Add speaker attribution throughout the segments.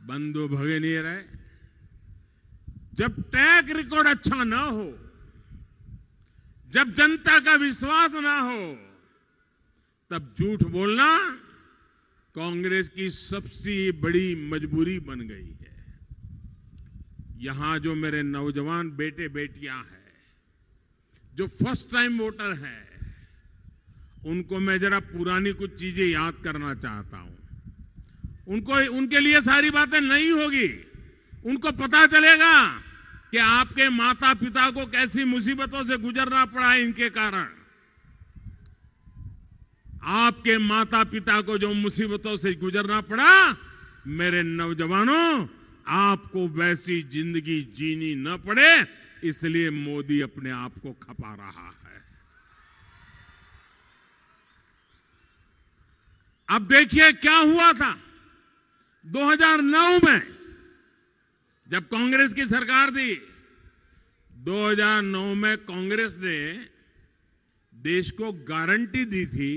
Speaker 1: बंधु भगिनी रहे, जब ट्रैक रिकॉर्ड अच्छा ना हो, जब जनता का विश्वास ना हो, तब झूठ बोलना कांग्रेस की सबसे बड़ी मजबूरी बन गई है। यहां जो मेरे नौजवान बेटे बेटियां हैं, जो फर्स्ट टाइम वोटर हैं, उनको मैं जरा पुरानी कुछ चीजें याद करना चाहता हूं। उनके लिए सारी बातें नहीं होगी, उनको पता चलेगा कि आपके माता पिता को कैसी मुसीबतों से गुजरना पड़ा है इनके कारण। आपके माता पिता को जो मुसीबतों से गुजरना पड़ा, मेरे नौजवानों, आपको वैसी जिंदगी जीनी न पड़े, इसलिए मोदी अपने आप को खपा रहा है। अब देखिए क्या हुआ था 2009 में, जब कांग्रेस की सरकार थी। 2009 में कांग्रेस ने देश को गारंटी दी थी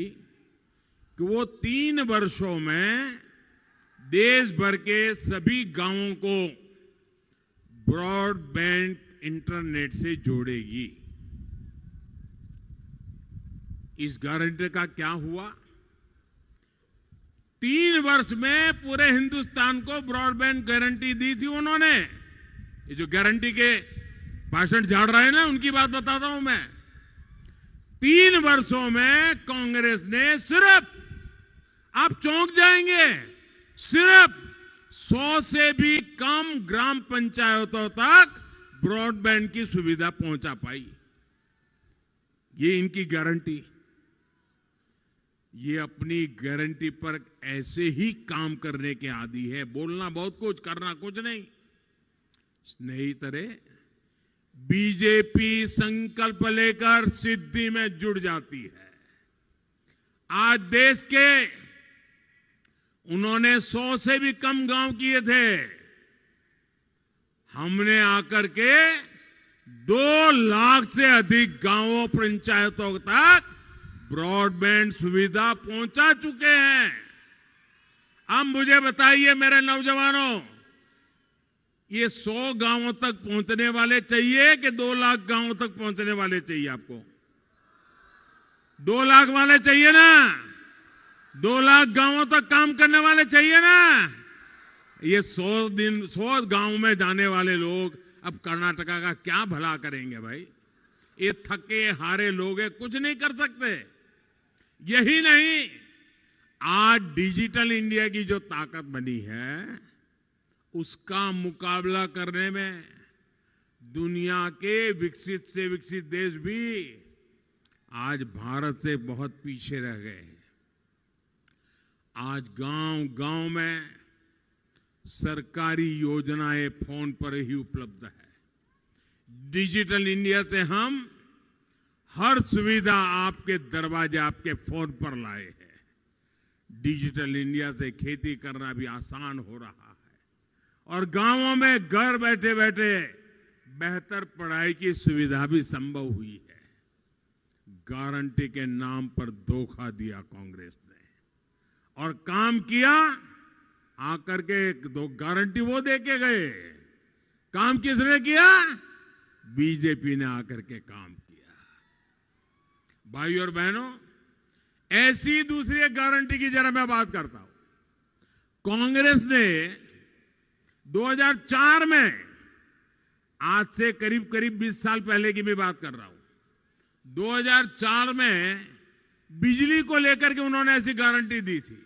Speaker 1: कि वो 3 वर्षों में देश भर के सभी गांवों को ब्रॉडबैंड इंटरनेट से जोड़ेगी। इस गारंटी का क्या हुआ? 3 वर्ष में पूरे हिंदुस्तान को ब्रॉडबैंड गारंटी दी थी उन्होंने। ये जो गारंटी के भाषण झाड़ रहे हैं ना, उनकी बात बताता हूं मैं। 3 वर्षों में कांग्रेस ने सिर्फ, आप चौंक जाएंगे, सिर्फ 100 से भी कम ग्राम पंचायतों तक ब्रॉडबैंड की सुविधा पहुंचा पाई। ये इनकी गारंटी। ये अपनी गारंटी पर ऐसे ही काम करने के आदी है। बोलना बहुत कुछ, करना कुछ नहीं। स्नेहितरे, बीजेपी संकल्प लेकर सिद्धि में जुड़ जाती है। आज देश के उन्होंने 100 से भी कम गांव किए थे, हमने आकर के 2 लाख से अधिक गांवों पंचायतों तक ब्रॉडबैंड सुविधा पहुंचा चुके हैं। अब मुझे बताइए मेरे नौजवानों, ये 100 गांवों तक पहुंचने वाले चाहिए कि 2 लाख गांवों तक पहुंचने वाले चाहिए? आपको 2 लाख वाले चाहिए ना? 2 लाख गांवों तक काम करने वाले चाहिए ना? ये 100 गांव में जाने वाले लोग अब कर्नाटका का क्या भला करेंगे भाई? ये थके हारे लोग हैं, कुछ नहीं कर सकते। यही नहीं, आज डिजिटल इंडिया की जो ताकत बनी है, उसका मुकाबला करने में दुनिया के विकसित से विकसित देश भी आज भारत से बहुत पीछे रह गए हैं। आज गांव-गांव में सरकारी योजनाएं फोन पर ही उपलब्ध है। डिजिटल इंडिया से हम हर सुविधा आपके दरवाजे, आपके फोन पर लाए हैं। डिजिटल इंडिया से खेती करना भी आसान हो रहा है और गांवों में घर बैठे बैठे बेहतर पढ़ाई की सुविधा भी संभव हुई है। गारंटी के नाम पर धोखा दिया कांग्रेस ने और काम किया। आकर के 2 गारंटी वो दे के गए, काम किसने किया? बीजेपी ने आकर के काम किया। भाई और बहनों, ऐसी दूसरी एक गारंटी की जरा मैं बात करता हूं। कांग्रेस ने 2004 में, आज से करीब करीब 20 साल पहले की मैं बात कर रहा हूं, 2004 में बिजली को लेकर के उन्होंने ऐसी गारंटी दी थी।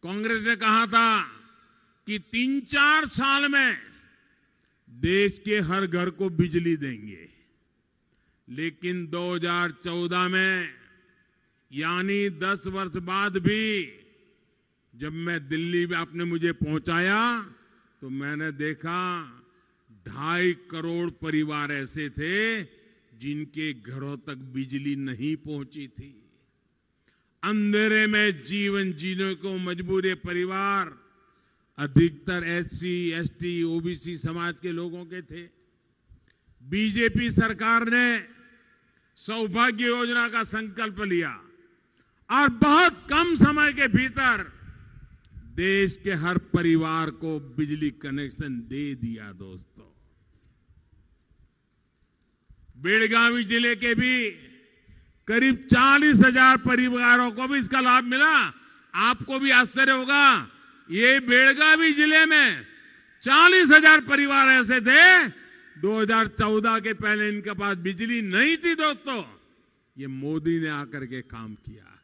Speaker 1: कांग्रेस ने कहा था कि 3-4 साल में देश के हर घर को बिजली देंगे। लेकिन 2014 में, यानी 10 वर्ष बाद भी, जब मैं दिल्ली में आपने मुझे पहुंचाया तो मैंने देखा 2.5 करोड़ परिवार ऐसे थे जिनके घरों तक बिजली नहीं पहुंची थी। अंधेरे में जीवन जीने को मजबूर परिवार अधिकतर SC, ST, OBC समाज के लोगों के थे। बीजेपी सरकार ने सौभाग्य योजना का संकल्प लिया और बहुत कम समय के भीतर देश के हर परिवार को बिजली कनेक्शन दे दिया दोस्तों। बेलगावी जिले के भी करीब 40,000 परिवारों को भी इसका लाभ मिला। आपको भी आश्चर्य होगा, ये बेलगावी जिले में 40,000 परिवार ऐसे थे 2014 के पहले इनके पास बिजली नहीं थी दोस्तों। ये मोदी ने आकर के काम किया है।